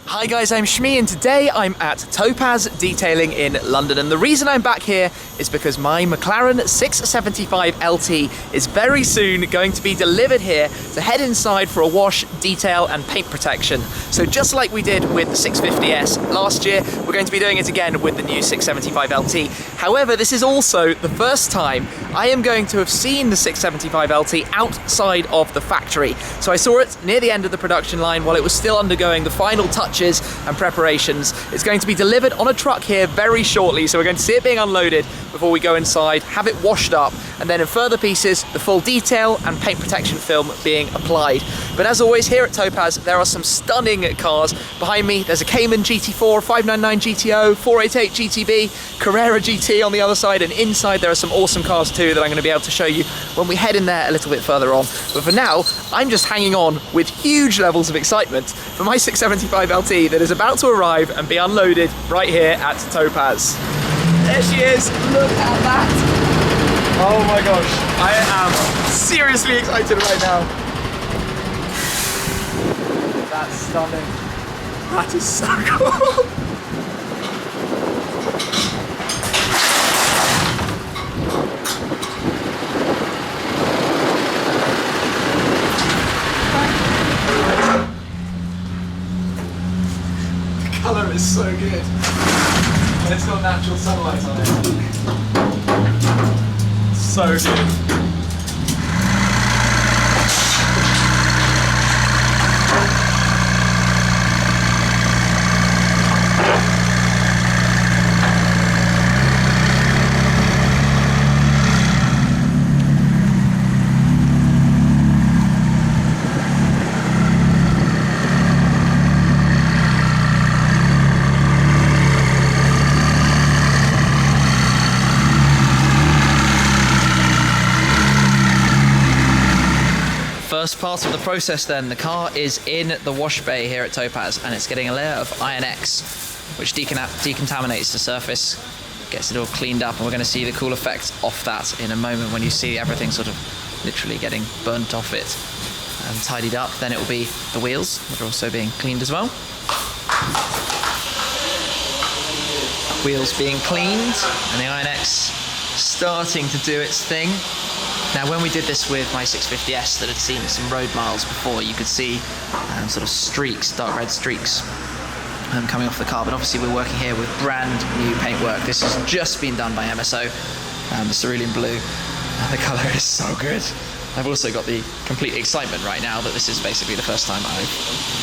Hi guys, I'm Shmi and today I'm at Topaz Detailing in London, and the reason I'm back here is because my McLaren 675LT is very soon going to be delivered here to head inside for a wash, detail and paint protection. So just like we did with the 650S last year, we're going to be doing it again with the new 675LT. However, this is also the first time I am going to have seen the 675LT outside of the factory. So I saw it near the end of the production line while it was still undergoing the final touches and preparations. It's going to be delivered on a truck here very shortly, so we're going to see it being unloaded before we go inside, have it washed up, and then in further pieces, the full detail and paint protection film being applied. But as always, here at Topaz, there are some stunning cars. Behind me, there's a Cayman GT4, 599 GTO, 488 GTB, Carrera GT on the other side, and inside there are some awesome cars too that I'm going to be able to show you when we head in there a little bit further on. But for now, I'm just hanging on with huge levels of excitement for my 675LT that is about to arrive and be unloaded right here at Topaz. There she is, look at that. Oh my gosh, I am seriously excited right now. That's stunning. That is so cool. The colour is so good. And it's got natural sunlight on it. So good. First part of the process then, the car is in the wash bay here at Topaz and it's getting a layer of Iron X which decontaminates the surface, gets it all cleaned up, and we're going to see the cool effect of that in a moment when you see everything sort of literally getting burnt off it and tidied up. Then it will be the wheels that are also being cleaned as well. Wheels being cleaned and the Iron X starting to do its thing. Now when we did this with my 650S that had seen some road miles before, you could see sort of streaks, dark red streaks coming off the car, but obviously we're working here with brand new paintwork. This has just been done by MSO, the Cerulean Blue, and the colour is so good. I've also got the complete excitement right now that this is basically the first time I've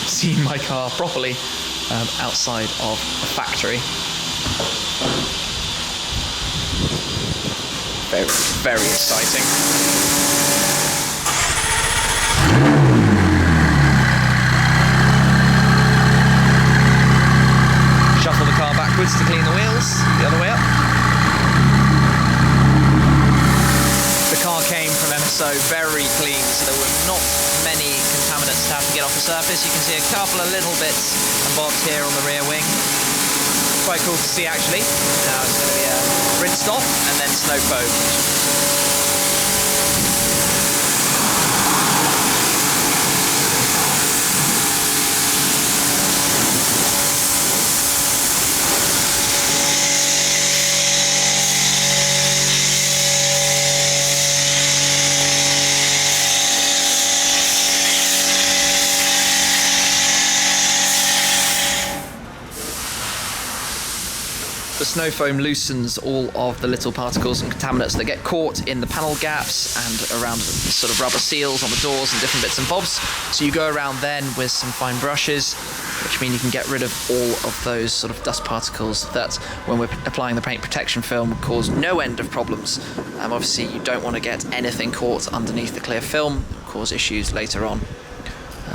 seen my car properly outside of a factory. Very, very exciting. Shuffle the car backwards to clean the wheels, the other way up. The car came from MSO very clean, so there were not many contaminants to have to get off the surface. You can see a couple of little bits and bobs here on the rear wing. Quite cool to see actually. Now it's going to be a rinsed off and then snow foam. The snow foam loosens all of the little particles and contaminants that get caught in the panel gaps and around the sort of rubber seals on the doors and different bits and bobs. So you go around then with some fine brushes, which mean you can get rid of all of those sort of dust particles that, when we're applying the paint protection film, cause no end of problems. Obviously you don't want to get anything caught underneath the clear film, cause issues later on,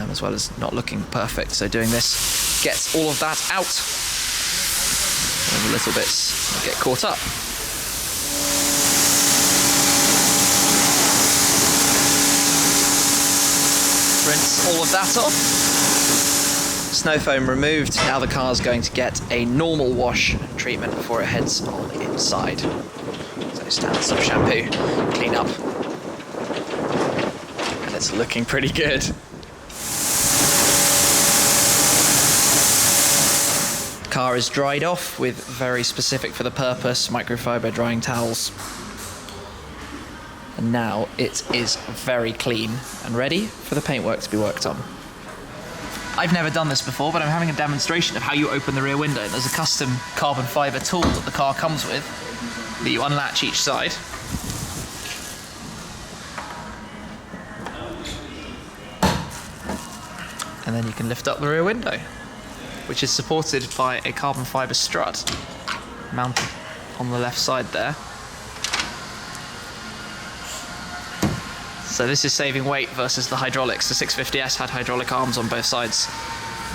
as well as not looking perfect. So doing this gets all of that out. All the little bits get caught up. Rinse all of that off. Snow foam removed. Now the car's going to get a normal wash treatment before it heads on inside. So standard sort of shampoo, clean up, and It's looking pretty good. Car is dried off with very specific for the purpose microfiber drying towels. And now it is very clean and ready for the paintwork to be worked on. I've never done this before, but I'm having a demonstration of how you open the rear window. There's a custom carbon fiber tool that the car comes with that you unlatch each side. And then you can lift up the rear window, which is supported by a carbon fiber strut mounted on the left side there. So this is saving weight versus the hydraulics. The 650S had hydraulic arms on both sides,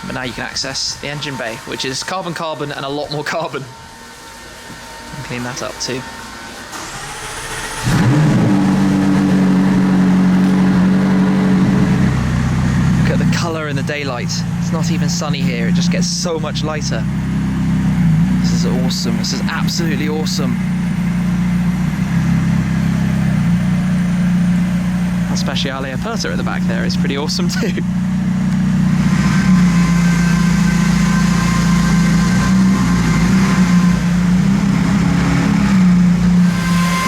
but now you can access the engine bay, which is carbon and a lot more carbon. And clean that up too. Look at the colour in the daylight. It's not even sunny here, it just gets so much lighter. This is awesome, this is absolutely awesome. Speciale Aperta at the back there is pretty awesome too.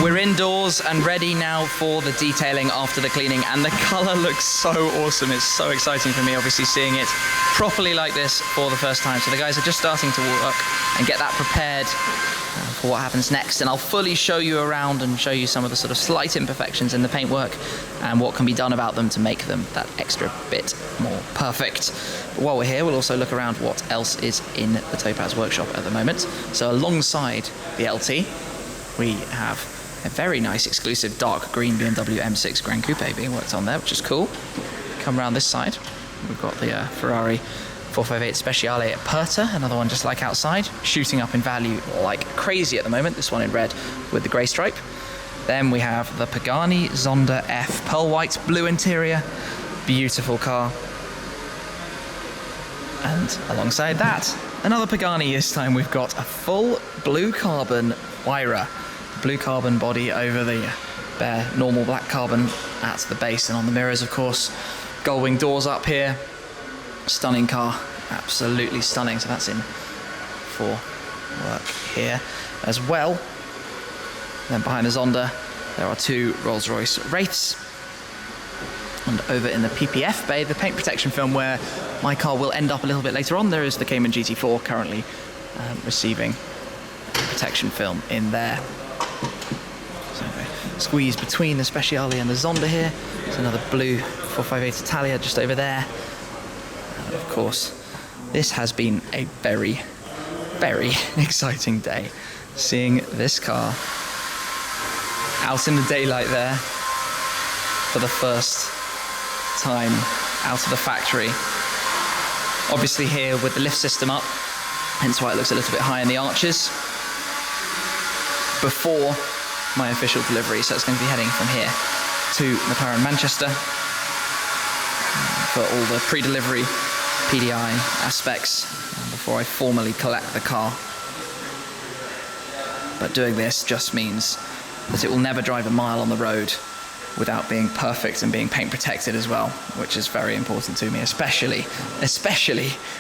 We're indoors and ready now for the detailing after the cleaning, and the colour looks so awesome. It's so exciting for me, obviously, seeing it properly like this for the first time. So the guys are just starting to work and get that prepared for what happens next, and I'll fully show you around and show you some of the sort of slight imperfections in the paintwork and what can be done about them to make them that extra bit more perfect. But while we're here, we'll also look around what else is in the Topaz workshop at the moment. So alongside the LT, we have a very nice exclusive dark green BMW M6 Gran Coupe being worked on there, which is cool. Come around this side, we've got the Ferrari 458 Speciale Aperta, another one just like outside, shooting up in value like crazy at the moment, this one in red with the grey stripe. Then we have the Pagani Zonda F, pearl white, blue interior, beautiful car. And alongside that, another Pagani. This time we've got a full blue carbon Huayra. Blue carbon body over the bare normal black carbon at the base and on the mirrors, of course. Gull-wing doors up here. Stunning car, absolutely stunning. So that's in for work here as well. Then behind the Zonda, there are two Rolls-Royce Wraiths. And over in the PPF bay, the paint protection film where my car will end up a little bit later on, there is the Cayman GT4 currently receiving protection film in there. So squeeze between the Speciale and the Zonda here. There's another blue 458 Italia just over there. And of course, this has been a very, very exciting day. Seeing this car out in the daylight there for the first time out of the factory. Obviously here with the lift system up, hence why it looks a little bit high in the arches. Before my official delivery, so it's going to be heading from here to McLaren Manchester for all the pre-delivery PDI aspects before I formally collect the car. But doing this just means that it will never drive a mile on the road without being perfect and being paint protected as well, which is very important to me, especially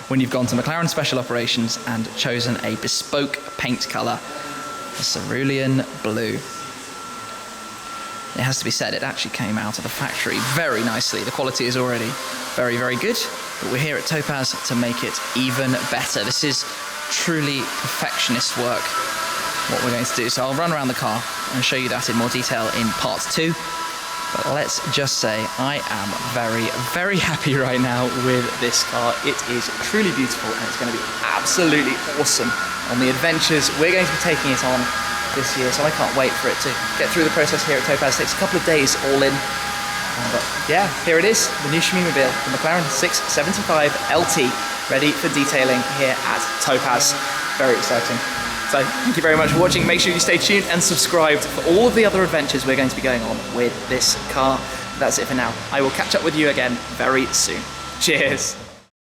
when you've gone to McLaren Special Operations and chosen a bespoke paint colour, the Cerulean Blue. It has to be said, it actually came out of the factory very nicely. The quality is already very, very good, but we're here at Topaz to make it even better. This is truly perfectionist work, what we're going to do. So I'll run around the car and show you that in more detail in part 2. But let's just say I am very, very happy right now with this car. It is truly beautiful and it's going to be absolutely awesome on the adventures we're going to be taking it on this year. So I can't wait for it to get through the process here at Topaz. It takes a couple of days all in. But yeah, here it is, the new Shmee-mobile, the McLaren 675LT, ready for detailing here at Topaz. Very exciting. So thank you very much for watching. Make sure you stay tuned and subscribed for all of the other adventures we're going to be going on with this car. That's it for now. I will catch up with you again very soon. Cheers.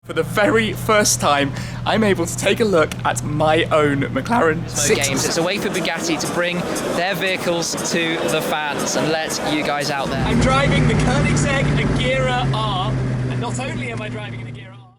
For the very first time, I'm able to take a look at my own McLaren 6. Games. It's a way for Bugatti to bring their vehicles to the fans and let you guys out there. I'm driving the Koenigsegg Agera R, and not only am I driving an Agera,